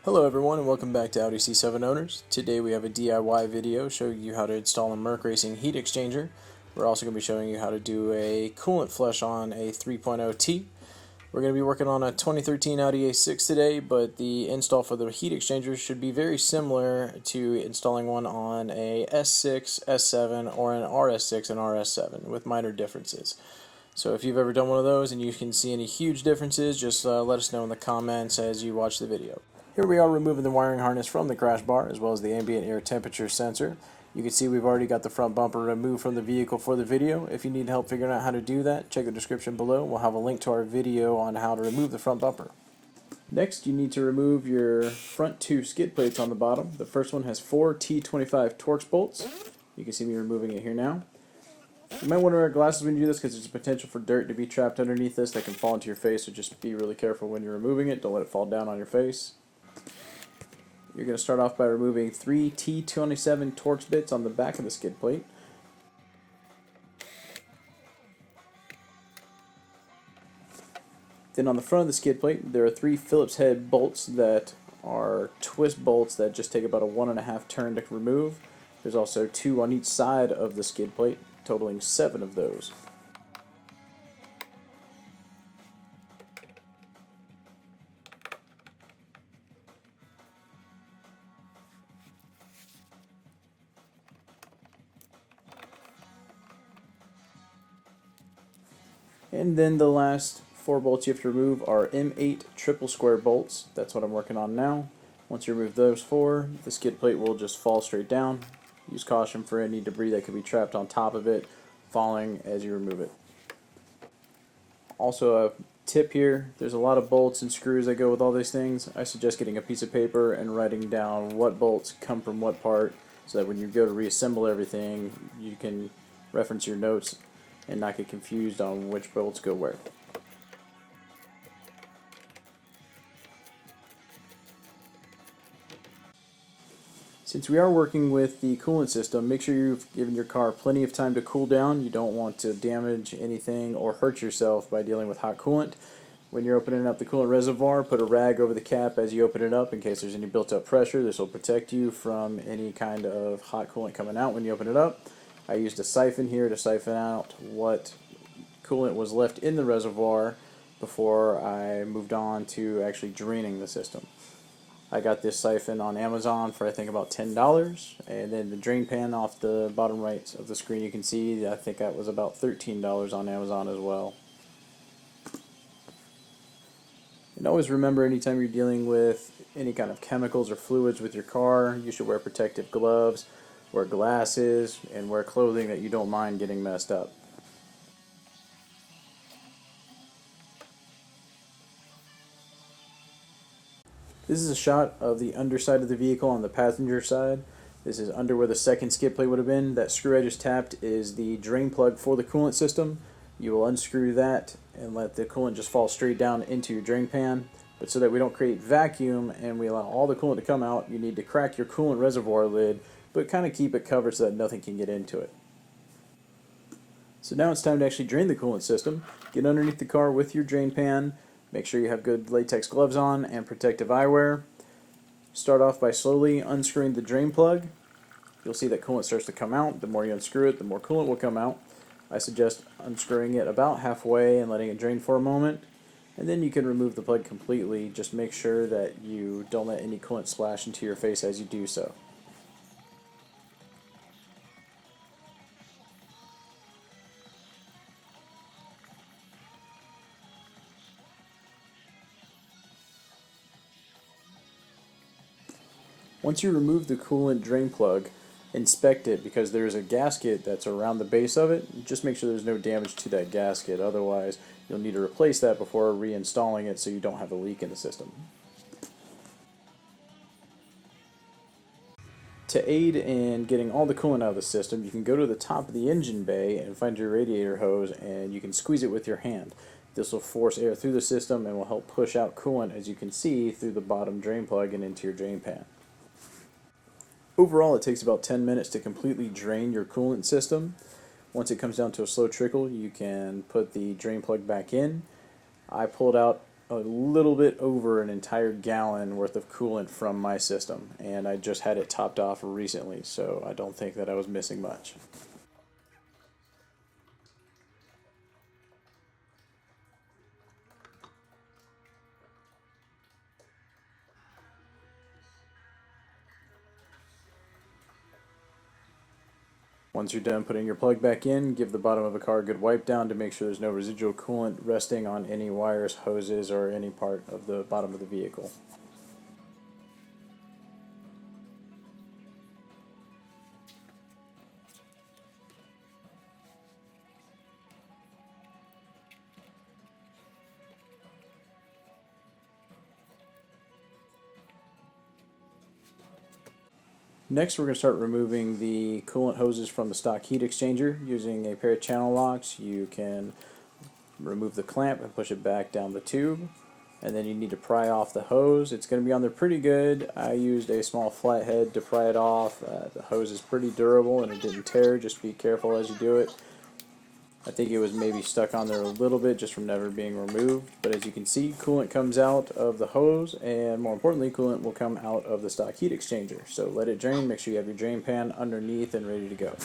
Hello everyone and welcome back to Audi C7 owners. Today we have a DIY video showing you how to install a MercRacing heat exchanger. We're also going to be showing you how to do a coolant flush on a 3.0T. We're going to be working on a 2013 Audi A6 today, but the install for the heat exchanger should be very similar to installing one on a S6, S7, or an RS6 and RS7 with minor differences. So if you've ever done one of those and you can see any huge differences, just let us know in the comments as you watch the video. Here we are removing the wiring harness from the crash bar as well as the ambient air temperature sensor. You can see we've already got the front bumper removed from the vehicle for the video. If you need help figuring out how to do that, check the description below. We'll have a link to our video on how to remove the front bumper. Next, you need to remove your front two skid plates on the bottom. The first one has 4 T25 Torx bolts. You can see me removing it here now. You might want to wear glasses when you do this because there's a potential for dirt to be trapped underneath this that can fall into your face, so just be really careful when you're removing it. Don't let it fall down on your face. You're going to start off by removing 3 T27 Torx bits on the back of the skid plate. Then on the front of the skid plate, there are 3 Phillips head bolts that are twist bolts that just take about a 1.5 turn to remove. There's also 2 on each side of the skid plate, totaling 7 of those. And then the last 4 bolts you have to remove are M8 triple square bolts. That's what I'm working on now. Once you remove those 4, the skid plate will just fall straight down. Use caution for any debris that could be trapped on top of it falling as you remove it. Also a tip here, there's a lot of bolts and screws that go with all these things. I suggest getting a piece of paper and writing down what bolts come from what part so that when you go to reassemble everything you can reference your notes and not get confused on which bolts go where. Since we are working with the coolant system, make sure you've given your car plenty of time to cool down. You don't want to damage anything or hurt yourself by dealing with hot coolant. When you're opening up the coolant reservoir, put a rag over the cap as you open it up in case there's any built-up pressure. This will protect you from any kind of hot coolant coming out when you open it up. I used a siphon here to siphon out what coolant was left in the reservoir before I moved on to actually draining the system. I got this siphon on Amazon for I think about $10, and then the drain pan off the bottom right of the screen you can see, I think that was about $13 on Amazon as well. And always remember, anytime you're dealing with any kind of chemicals or fluids with your car, you should wear protective gloves, wear glasses, and wear clothing that you don't mind getting messed up. This is a shot of the underside of the vehicle on the passenger side. This is under where the second skid plate would have been. That screw I just tapped is the drain plug for the coolant system. You will unscrew that and let the coolant just fall straight down into your drain pan. But so that we don't create vacuum and we allow all the coolant to come out, you need to crack your coolant reservoir lid, but kind of keep it covered so that nothing can get into it. So now it's time to actually drain the coolant system. Get underneath the car with your drain pan. Make sure you have good latex gloves on and protective eyewear. Start off by slowly unscrewing the drain plug. You'll see that coolant starts to come out. The more you unscrew it, the more coolant will come out. I suggest unscrewing it about halfway and letting it drain for a moment. And then you can remove the plug completely. Just make sure that you don't let any coolant splash into your face as you do so. Once you remove the coolant drain plug, inspect it because there's a gasket that's around the base of it. Just make sure there's no damage to that gasket, otherwise you'll need to replace that before reinstalling it so you don't have a leak in the system. To aid in getting all the coolant out of the system, you can go to the top of the engine bay and find your radiator hose and you can squeeze it with your hand. This will force air through the system and will help push out coolant, as you can see, through the bottom drain plug and into your drain pan. Overall, it takes about 10 minutes to completely drain your coolant system. Once it comes down to a slow trickle, you can put the drain plug back in. I pulled out a little bit over an entire gallon worth of coolant from my system, and I just had it topped off recently, so I don't think that I was missing much. Once you're done putting your plug back in, give the bottom of the car a good wipe down to make sure there's no residual coolant resting on any wires, hoses, or any part of the bottom of the vehicle. Next, we're going to start removing the coolant hoses from the stock heat exchanger using a pair of channel locks. You can remove the clamp and push it back down the tube, and then you need to pry off the hose. It's going to be on there pretty good. I used a small flathead to pry it off. The hose is pretty durable and it didn't tear. Just be careful as you do it. I think it was maybe stuck on there a little bit just from never being removed, but as you can see, coolant comes out of the hose, and more importantly, coolant will come out of the stock heat exchanger. So let it drain, make sure you have your drain pan underneath and ready to go.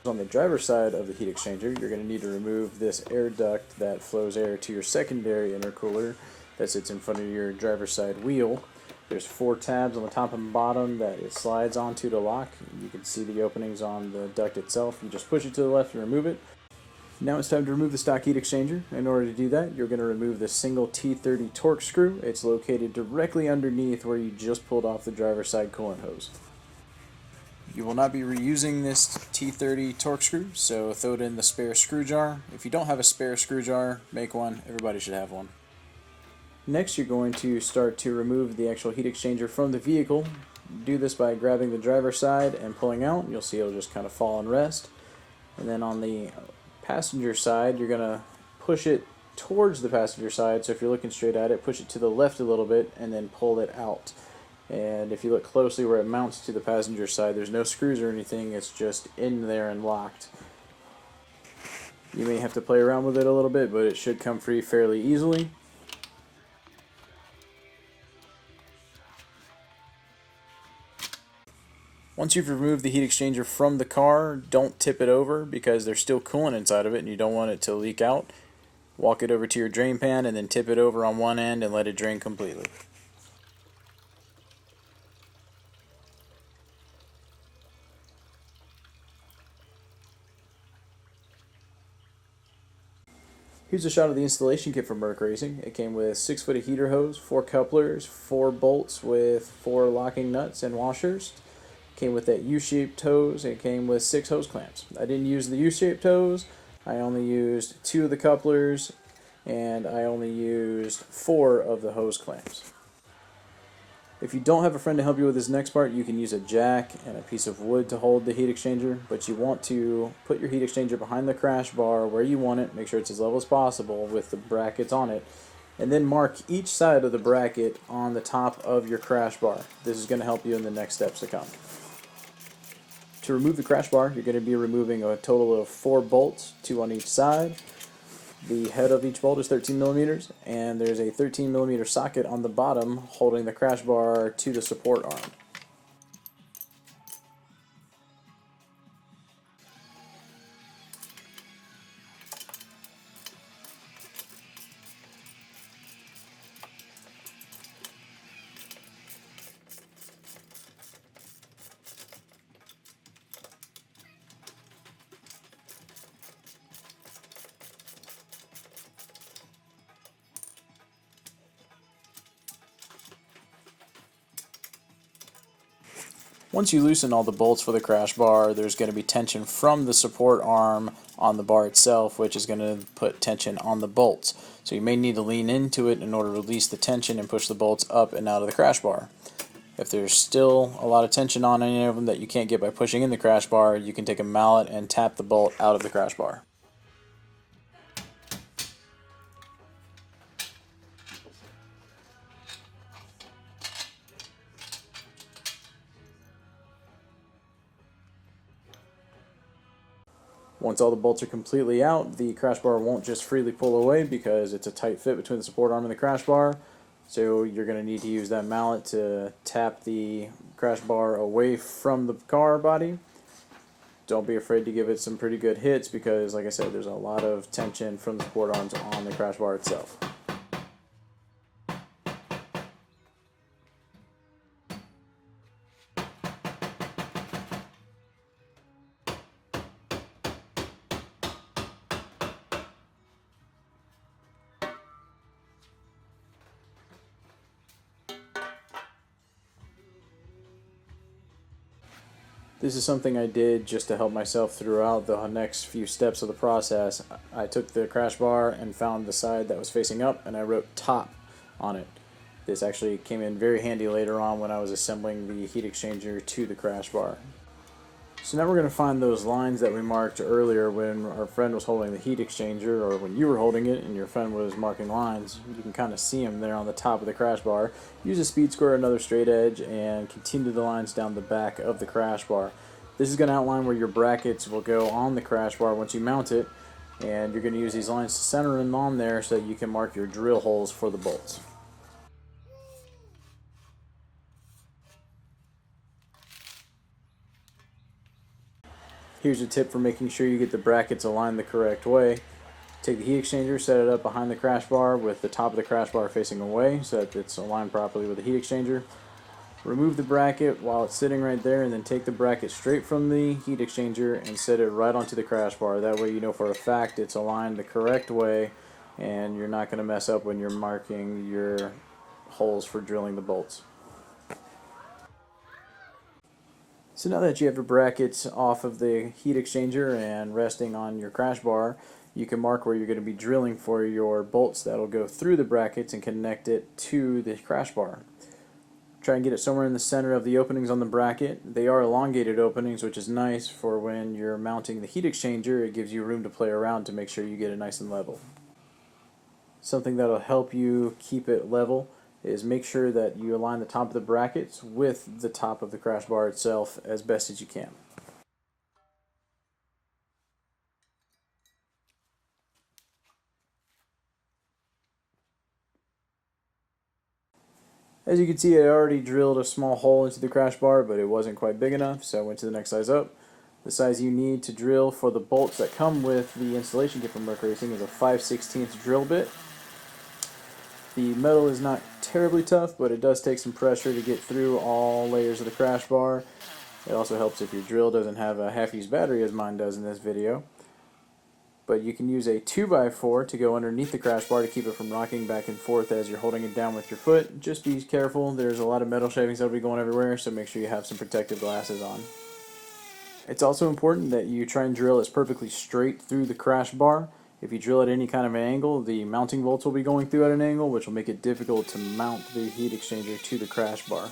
On the driver's side of the heat exchanger, you're going to need to remove this air duct that flows air to your secondary intercooler that sits in front of your driver's side wheel. There's 4 tabs on the top and bottom that it slides onto to lock. You can see the openings on the duct itself. You just push it to the left and remove it. Now it's time to remove the stock heat exchanger. In order to do that, you're going to remove the single T30 torque screw. It's located directly underneath where you just pulled off the driver's side coolant hose. You will not be reusing this T30 torque screw, so throw it in the spare screw jar. If you don't have a spare screw jar, make one. Everybody should have one. Next, you're going to start to remove the actual heat exchanger from the vehicle. Do this by grabbing the driver's side and pulling out. You'll see it'll just kind of fall and rest. And then on the passenger side, you're going to push it towards the passenger side. So if you're looking straight at it, push it to the left a little bit and then pull it out. And if you look closely where it mounts to the passenger side, there's no screws or anything, it's just in there and locked. You may have to play around with it a little bit, but it should come free fairly easily. Once you've removed the heat exchanger from the car, don't tip it over because there's still coolant inside of it and you don't want it to leak out. Walk it over to your drain pan and then tip it over on one end and let it drain completely. Here's a shot of the installation kit from MercRacing. It came with 6 foot of heater hose, 4 couplers, 4 bolts with 4 locking nuts and washers. Came with that U-shaped hose, and it came with 6 hose clamps. I didn't use the U-shaped hose. I only used 2 of the couplers, and I only used 4 of the hose clamps. If you don't have a friend to help you with this next part, you can use a jack and a piece of wood to hold the heat exchanger, but you want to put your heat exchanger behind the crash bar where you want it, make sure it's as level as possible with the brackets on it, and then mark each side of the bracket on the top of your crash bar. This is going to help you in the next steps to come. To remove the crash bar, you're going to be removing a total of 4 bolts, 2 on each side. The head of each bolt is 13 millimeters, and there's a 13 millimeter socket on the bottom holding the crash bar to the support arm. Once you loosen all the bolts for the crash bar, there's going to be tension from the support arm on the bar itself, which is going to put tension on the bolts. So you may need to lean into it in order to release the tension and push the bolts up and out of the crash bar. If there's still a lot of tension on any of them that you can't get by pushing in the crash bar, you can take a mallet and tap the bolt out of the crash bar. Once all the bolts are completely out, the crash bar won't just freely pull away because it's a tight fit between the support arm and the crash bar. So you're going to need to use that mallet to tap the crash bar away from the car body. Don't be afraid to give it some pretty good hits because, like I said, there's a lot of tension from the support arms on the crash bar itself. This is something I did just to help myself throughout the next few steps of the process. I took the crash bar and found the side that was facing up, and I wrote top on it. This actually came in very handy later on when I was assembling the heat exchanger to the crash bar. So now we're going to find those lines that we marked earlier when our friend was holding the heat exchanger, or when you were holding it and your friend was marking lines. You can kind of see them there on the top of the crash bar. Use a speed square, another straight edge, and continue the lines down the back of the crash bar. This is going to outline where your brackets will go on the crash bar once you mount it, and you're going to use these lines to center them on there so that you can mark your drill holes for the bolts. Here's a tip for making sure you get the brackets aligned the correct way. Take the heat exchanger, set it up behind the crash bar with the top of the crash bar facing away so that it's aligned properly with the heat exchanger. Remove the bracket while it's sitting right there, and then take the bracket straight from the heat exchanger and set it right onto the crash bar. That way you know for a fact it's aligned the correct way and you're not going to mess up when you're marking your holes for drilling the bolts. So now that you have your brackets off of the heat exchanger and resting on your crash bar, you can mark where you're going to be drilling for your bolts that'll go through the brackets and connect it to the crash bar. Try and get it somewhere in the center of the openings on the bracket. They are elongated openings, which is nice for when you're mounting the heat exchanger. It gives you room to play around to make sure you get it nice and level. Something that'll help you keep it level is make sure that you align the top of the brackets with the top of the crash bar itself as best as you can. As you can see, I already drilled a small hole into the crash bar, but it wasn't quite big enough, so I went to the next size up. The size you need to drill for the bolts that come with the installation kit from MercRacing is a 5/16 drill bit. The metal is not terribly tough, but it does take some pressure to get through all layers of the crash bar. It also helps if your drill doesn't have a half-used battery, as mine does in this video. But you can use a 2x4 to go underneath the crash bar to keep it from rocking back and forth as you're holding it down with your foot. Just be careful, there's a lot of metal shavings that will be going everywhere, so make sure you have some protective glasses on. It's also important that you try and drill as perfectly straight through the crash bar. If you drill at any kind of an angle, the mounting bolts will be going through at an angle, which will make it difficult to mount the heat exchanger to the crash bar.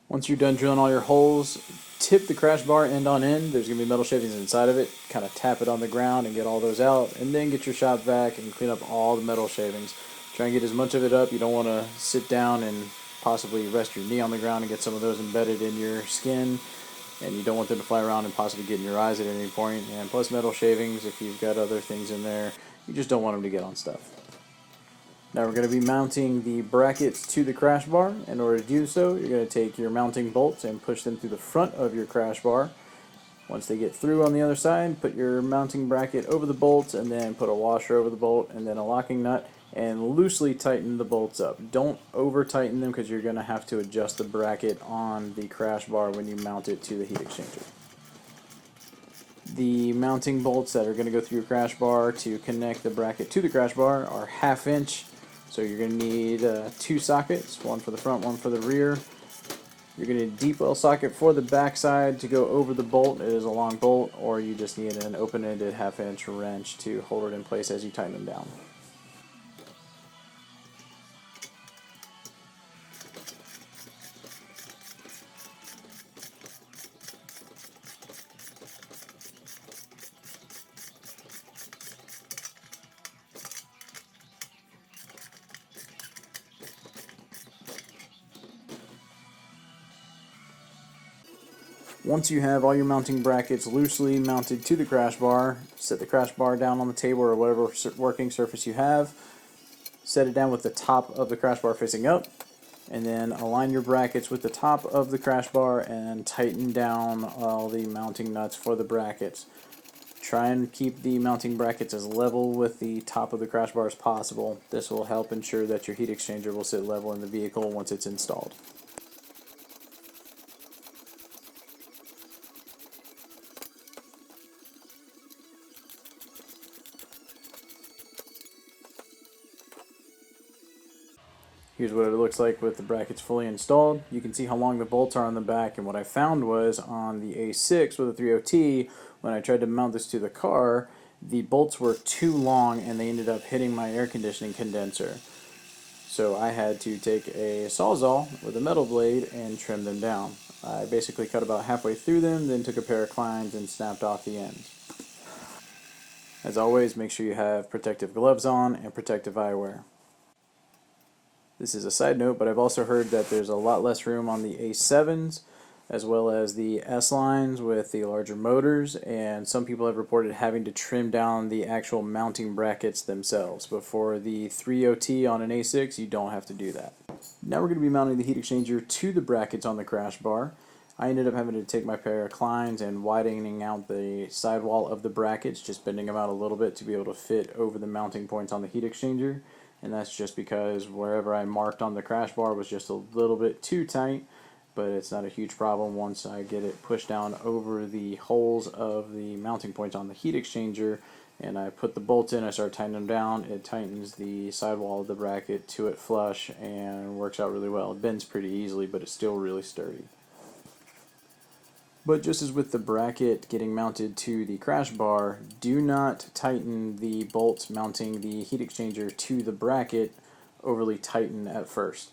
Once you're done drilling all your holes, tip the crash bar end on end. There's going to be metal shavings inside of it. Kind of tap it on the ground and get all those out, and then get your shop vac and clean up all the metal shavings. Try and get as much of it up. You don't want to sit down and possibly rest your knee on the ground and get some of those embedded in your skin, and you don't want them to fly around and possibly get in your eyes at any point. And plus metal shavings, if you've got other things in there, you just don't want them to get on stuff. Now we're going to be mounting the brackets to the crash bar. In order to do so, you're going to take your mounting bolts and push them through the front of your crash bar. Once they get through on the other side, put your mounting bracket over the bolts, and then put a washer over the bolt, and then a locking nut, and loosely tighten the bolts up. Don't over tighten them, because you're going to have to adjust the bracket on the crash bar when you mount it to the heat exchanger. The mounting bolts that are going to go through your crash bar to connect the bracket to the crash bar are 1/2 inch. So you're going to need 2 sockets, one for the front, one for the rear. You're going to need a deep well socket for the back side to go over the bolt. It is a long bolt, or you just need an open-ended 1/2 inch wrench to hold it in place as you tighten them down. Once you have all your mounting brackets loosely mounted to the crash bar, set the crash bar down on the table or whatever working surface you have. Set it down with the top of the crash bar facing up, and then align your brackets with the top of the crash bar and tighten down all the mounting nuts for the brackets. Try and keep the mounting brackets as level with the top of the crash bar as possible. This will help ensure that your heat exchanger will sit level in the vehicle once it's installed. Here's what it looks like with the brackets fully installed. You can see how long the bolts are on the back, and what I found was on the A6 with a 30T, when I tried to mount this to the car, the bolts were too long and they ended up hitting my air conditioning condenser. So I had to take a Sawzall with a metal blade and trim them down. I basically cut about halfway through them, then took a pair of clines and snapped off the ends. As always, make sure you have protective gloves on and protective eyewear. This is a side note, but I've also heard that there's a lot less room on the A7s as well as the S lines with the larger motors, and some people have reported having to trim down the actual mounting brackets themselves. But for the 30T on an A6, you don't have to do that. Now we're going to be mounting the heat exchanger to the brackets on the crash bar. I ended up having to take my pair of clines and widening out the sidewall of the brackets, just bending them out a little bit to be able to fit over the mounting points on the heat exchanger. And that's just because wherever I marked on the crash bar was just a little bit too tight, but it's not a huge problem once I get it pushed down over the holes of the mounting points on the heat exchanger, and I put the bolts in, I start tightening them down. It tightens the sidewall of the bracket to it flush and works out really well. It bends pretty easily, but it's still really sturdy. But just as with the bracket getting mounted to the crash bar, do not tighten the bolts mounting the heat exchanger to the bracket overly tighten at first.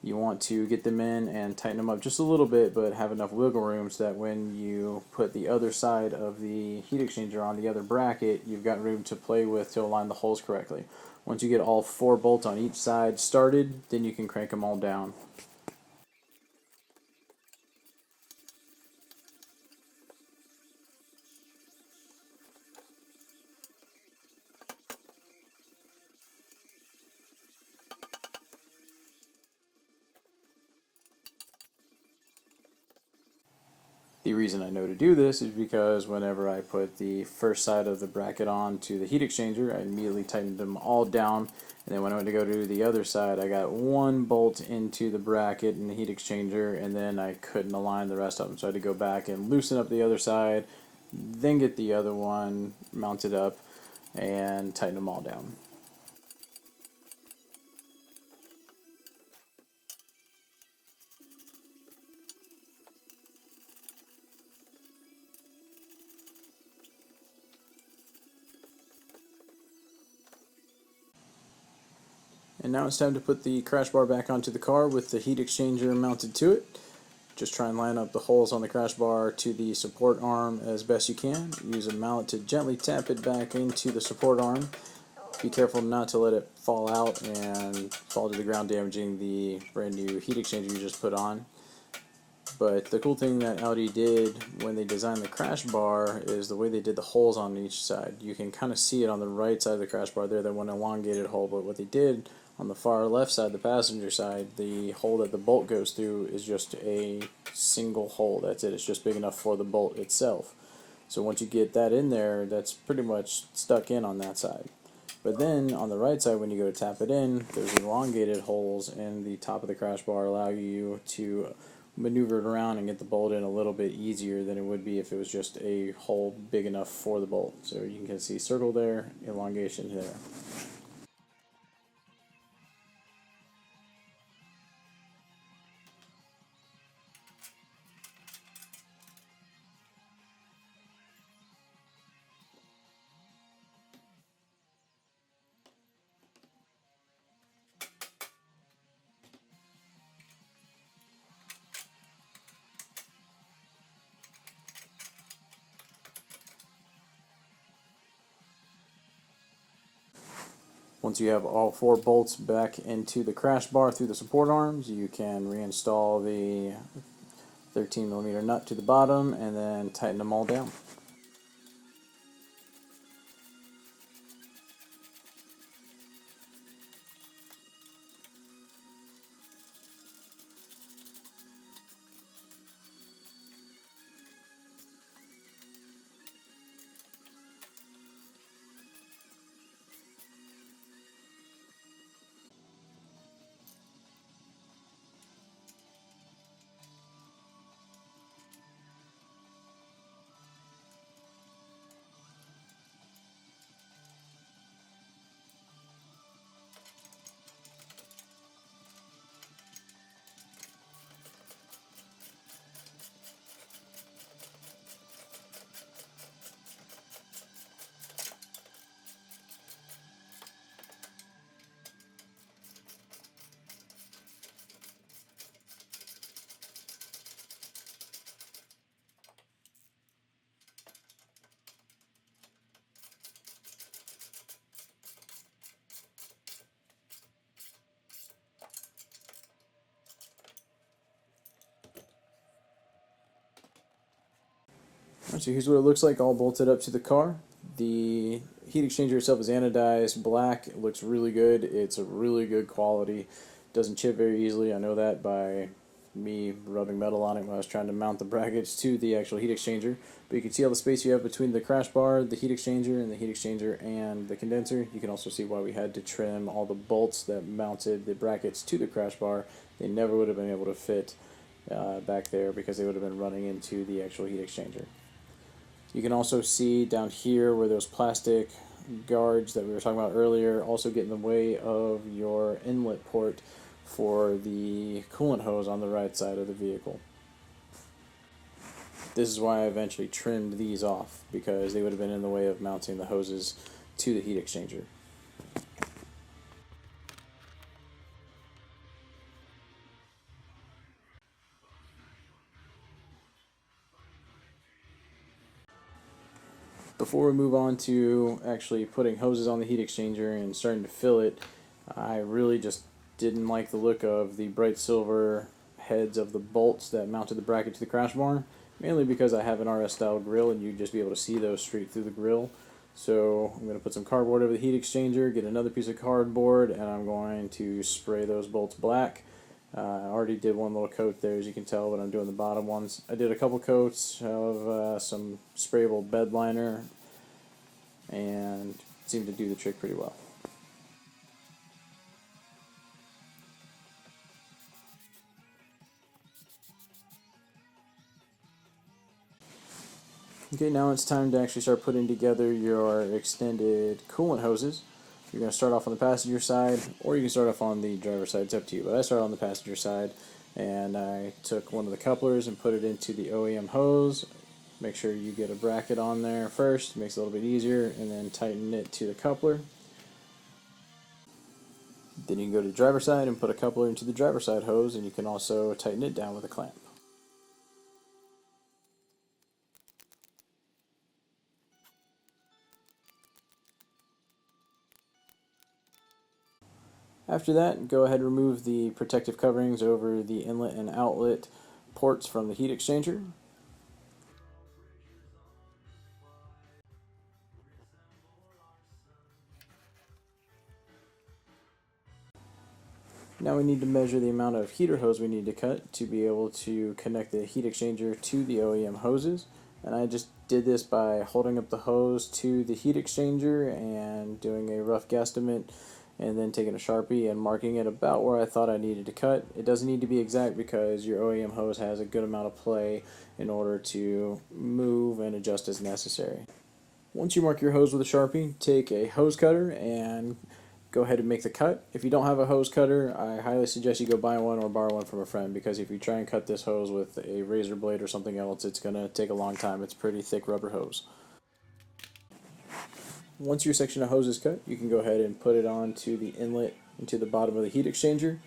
You want to get them in and tighten them up just a little bit, but have enough wiggle room so that when you put the other side of the heat exchanger on the other bracket, you've got room to play with to align the holes correctly. Once you get all 4 bolts on each side started, then you can crank them all down. The reason I know to do this is because whenever I put the first side of the bracket on to the heat exchanger, I immediately tightened them all down, and then when I went to go to the other side, I got 1 bolt into the bracket in the heat exchanger, and then I couldn't align the rest of them, so I had to go back and loosen up the other side, then get the other one mounted up, and tighten them all down. And now it's time to put the crash bar back onto the car with the heat exchanger mounted to it. Just try and line up the holes on the crash bar to the support arm as best you can. Use a mallet to gently tap it back into the support arm. Be careful not to let it fall out and fall to the ground, damaging the brand new heat exchanger you just put on. But the cool thing that Audi did when they designed the crash bar is the way they did the holes on each side. You can kind of see it on the right side of the crash bar there, that one elongated hole, but what they did on the far left side, the passenger side, the hole that the bolt goes through is just a single hole. That's it. It's just big enough for the bolt itself. So once you get that in there, that's pretty much stuck in on that side. But then on the right side, when you go to tap it in, there's elongated holes in the top of the crash bar, allow you to maneuver it around and get the bolt in a little bit easier than it would be if it was just a hole big enough for the bolt. So you can see circle there, elongation there. Once you have all 4 bolts back into the crash bar through the support arms, you can reinstall the 13mm nut to the bottom and then tighten them all down. So here's what it looks like all bolted up to the car. The heat exchanger itself is anodized black. It looks really good. It's a really good quality. Doesn't chip very easily. I know that by me rubbing metal on it when I was trying to mount the brackets to the actual heat exchanger. But you can see all the space you have between the crash bar, the heat exchanger, and the heat exchanger and the condenser. You can also see why we had to trim all the bolts that mounted the brackets to the crash bar. They never would have been able to fit back there because they would have been running into the actual heat exchanger. You can also see down here where those plastic guards that we were talking about earlier also get in the way of your inlet port for the coolant hose on the right side of the vehicle. This is why I eventually trimmed these off, because they would have been in the way of mounting the hoses to the heat exchanger. Before we move on to actually putting hoses on the heat exchanger and starting to fill it, I really just didn't like the look of the bright silver heads of the bolts that mounted the bracket to the crash bar, mainly because I have an RS style grill and you'd just be able to see those straight through the grill. So I'm going to put some cardboard over the heat exchanger, get another piece of cardboard, and I'm going to spray those bolts black. I already did one little coat there, as you can tell, but I'm doing the bottom ones. I did a couple coats of some sprayable bed liner, and it seemed to do the trick pretty well. Okay, now it's time to actually start putting together your extended coolant hoses. You're going to start off on the passenger side, or you can start off on the driver's side. It's up to you, but I started on the passenger side, and I took one of the couplers and put it into the OEM hose. Make sure you get a bracket on there first, makes it a little bit easier, and then tighten it to the coupler. Then you can go to the driver's side and put a coupler into the driver's side hose, and you can also tighten it down with a clamp. After that, go ahead and remove the protective coverings over the inlet and outlet ports from the heat exchanger. Now we need to measure the amount of heater hose we need to cut to be able to connect the heat exchanger to the OEM hoses. And I just did this by holding up the hose to the heat exchanger and doing a rough guesstimate, and then taking a Sharpie and marking it about where I thought I needed to cut. It doesn't need to be exact because your OEM hose has a good amount of play in order to move and adjust as necessary. Once you mark your hose with a Sharpie, take a hose cutter and go ahead and make the cut. If you don't have a hose cutter, I highly suggest you go buy one or borrow one from a friend, because if you try and cut this hose with a razor blade or something else, it's going to take a long time. It's pretty thick rubber hose. Once your section of hose is cut, you can go ahead and put it onto the inlet into the bottom of the heat exchanger.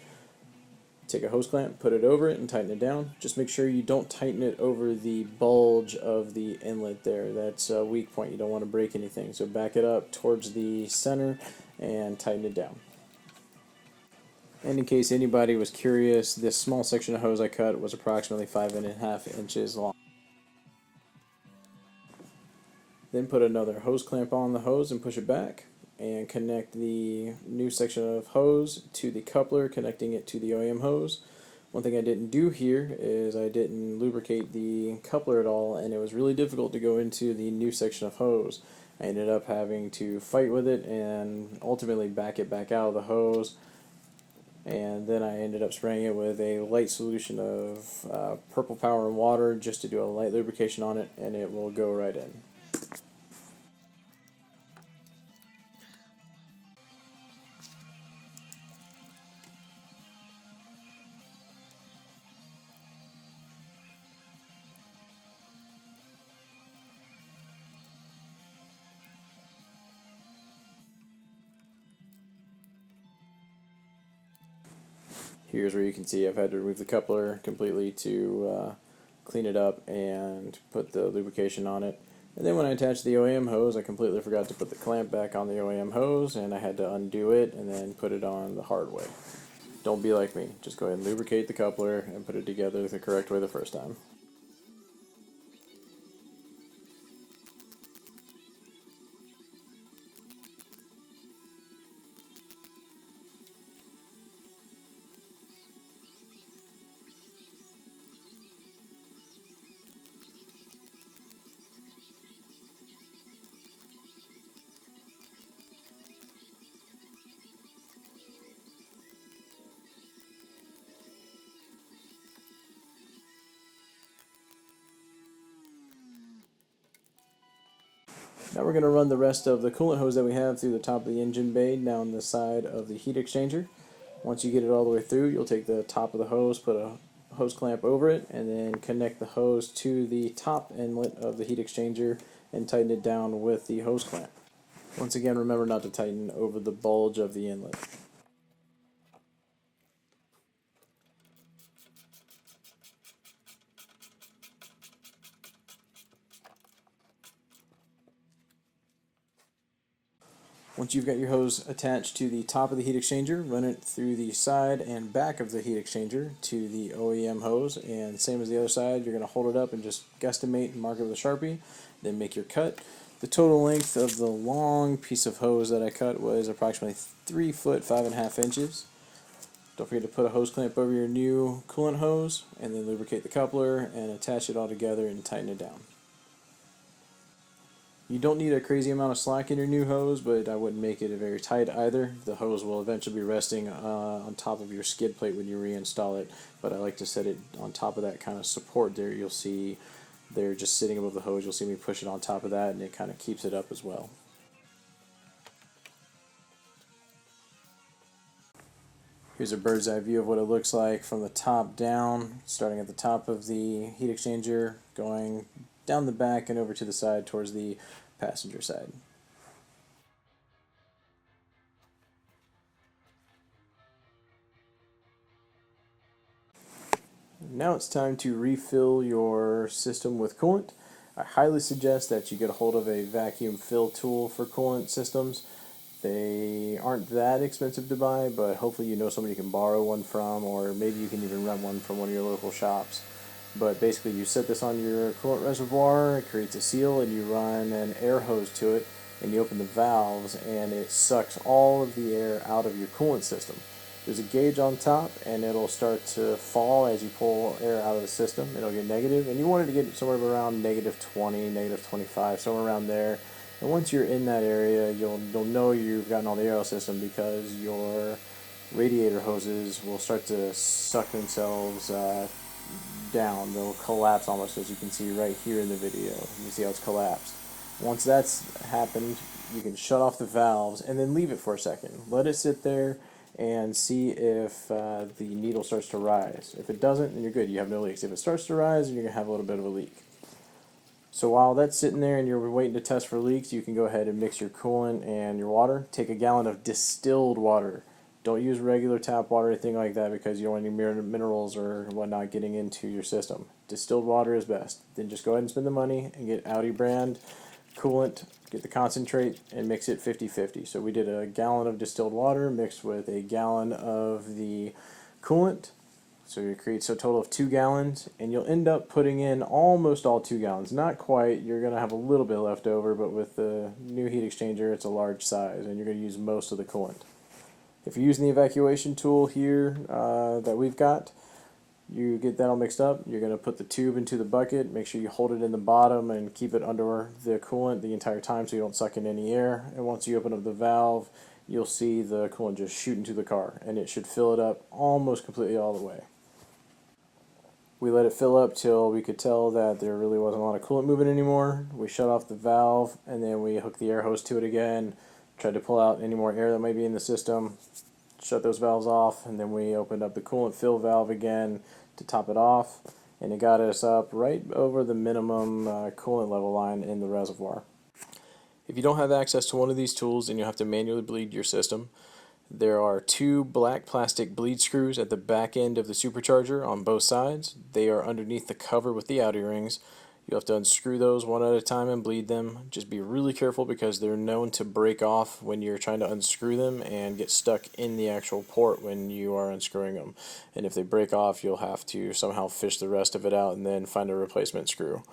Take a hose clamp, put it over it, and tighten it down. Just make sure you don't tighten it over the bulge of the inlet there. That's a weak point. You don't want to break anything. So back it up towards the center and tighten it down. And in case anybody was curious, this small section of hose I cut was approximately 5.5 inches long. Then put another hose clamp on the hose and push it back, and connect the new section of hose to the coupler, connecting it to the OEM hose. One thing I didn't do here is I didn't lubricate the coupler at all, and it was really difficult to go into the new section of hose. I ended up having to fight with it and ultimately back it back out of the hose, and then I ended up spraying it with a light solution of purple power and water just to do a light lubrication on it, and it will go right in. Here's where you can see I've had to remove the coupler completely to clean it up and put the lubrication on it. And then when I attached the OEM hose, I completely forgot to put the clamp back on the OEM hose, and I had to undo it and then put it on the hard way. Don't be like me. Just go ahead and lubricate the coupler and put it together the correct way the first time. Now we're going to run the rest of the coolant hose that we have through the top of the engine bay down the side of the heat exchanger. Once you get it all the way through, you'll take the top of the hose, put a hose clamp over it, and then connect the hose to the top inlet of the heat exchanger and tighten it down with the hose clamp. Once again, remember not to tighten over the bulge of the inlet. Once you've got your hose attached to the top of the heat exchanger, run it through the side and back of the heat exchanger to the OEM hose, and same as the other side, you're going to hold it up and just guesstimate and mark it with a Sharpie, then make your cut. The total length of the long piece of hose that I cut was approximately 3 foot 5.5 inches. Don't forget to put a hose clamp over your new coolant hose, and then lubricate the coupler and attach it all together and tighten it down. You don't need a crazy amount of slack in your new hose, but I wouldn't make it very tight either. The hose will eventually be resting on top of your skid plate when you reinstall it, but I like to set it on top of that kind of support there. You'll see they're just sitting above the hose. You'll see me push it on top of that, and it kind of keeps it up as well. Here's a bird's eye view of what it looks like from the top down, starting at the top of the heat exchanger, going down the back and over to the side towards the passenger side. Now it's time to refill your system with coolant. I highly suggest that you get a hold of a vacuum fill tool for coolant systems. They aren't that expensive to buy, but hopefully you know somebody you can borrow one from, or maybe you can even rent one from one of your local shops. But basically you set this on your coolant reservoir, it creates a seal, and you run an air hose to it, and you open the valves, and it sucks all of the air out of your coolant system. There's a gauge on top, and it'll start to fall as you pull air out of the system. It'll get negative, and you want it to get somewhere around -20, -25, somewhere around there. And once you're in that area, you'll know you've gotten all the air out of the system, because your radiator hoses will start to suck themselves down. They'll collapse almost, as you can see right here in the video. You see how it's collapsed. Once that's happened, you can shut off the valves and then leave it for a second. Let it sit there and see if the needle starts to rise. If it doesn't, then you're good. You have no leaks. If it starts to rise, then you're going to have a little bit of a leak. So while that's sitting there and you're waiting to test for leaks, you can go ahead and mix your coolant and your water. Take a gallon of distilled water. Don't use regular tap water or anything like that, because you don't want any minerals or whatnot getting into your system. Distilled water is best. Then just go ahead and spend the money and get Audi brand coolant, get the concentrate, and mix it 50-50. So we did a gallon of distilled water mixed with a gallon of the coolant. So it creates a total of 2 gallons, and you'll end up putting in almost all 2 gallons. Not quite, you're going to have a little bit left over, but with the new heat exchanger, it's a large size, and you're going to use most of the coolant. If you're using the evacuation tool here that we've got, you get that all mixed up. You're going to put the tube into the bucket, make sure you hold it in the bottom and keep it under the coolant the entire time so you don't suck in any air. And once you open up the valve, you'll see the coolant just shoot into the car, and it should fill it up almost completely all the way. We let it fill up till we could tell that there really wasn't a lot of coolant moving anymore. We shut off the valve, and then we hooked the air hose to it again, tried to pull out any more air that might be in the system, shut those valves off, and then we opened up the coolant fill valve again to top it off, and it got us up right over the minimum coolant level line in the reservoir. If you don't have access to one of these tools, then you'll have to manually bleed your system. There are 2 black plastic bleed screws at the back end of the supercharger on both sides. They are underneath the cover with the Audi rings. You'll have to unscrew those one at a time and bleed them. Just be really careful, because they're known to break off when you're trying to unscrew them and get stuck in the actual port when you are unscrewing them. And if they break off, you'll have to somehow fish the rest of it out and then find a replacement screw.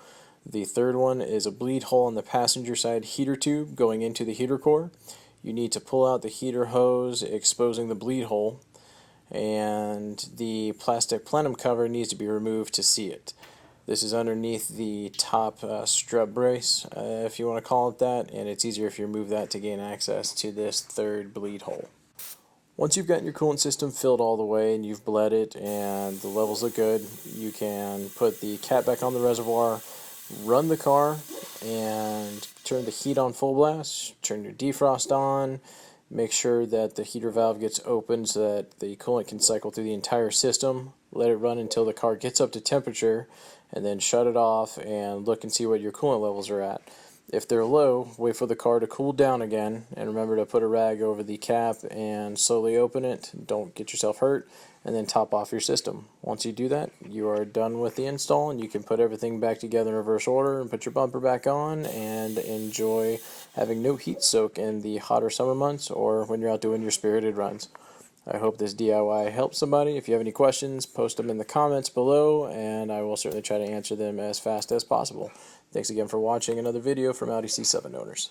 The third one is a bleed hole on the passenger side heater tube going into the heater core. You need to pull out the heater hose, exposing the bleed hole, and the plastic plenum cover needs to be removed to see it. This is underneath the top strut brace, if you want to call it that, and it's easier if you remove that to gain access to this third bleed hole. Once you've gotten your coolant system filled all the way and you've bled it and the levels look good, you can put the cap back on the reservoir, run the car, and turn the heat on full blast, turn your defrost on, make sure that the heater valve gets open so that the coolant can cycle through the entire system, let it run until the car gets up to temperature, and then shut it off and look and see what your coolant levels are at. If they're low, wait for the car to cool down again, and remember to put a rag over the cap and slowly open it. Don't get yourself hurt, and then top off your system. Once you do that, you are done with the install, and you can put everything back together in reverse order and put your bumper back on and enjoy having no heat soak in the hotter summer months or when you're out doing your spirited runs. I hope this DIY helps somebody. If you have any questions, post them in the comments below, and I will certainly try to answer them as fast as possible. Thanks again for watching another video from Audi C7 owners.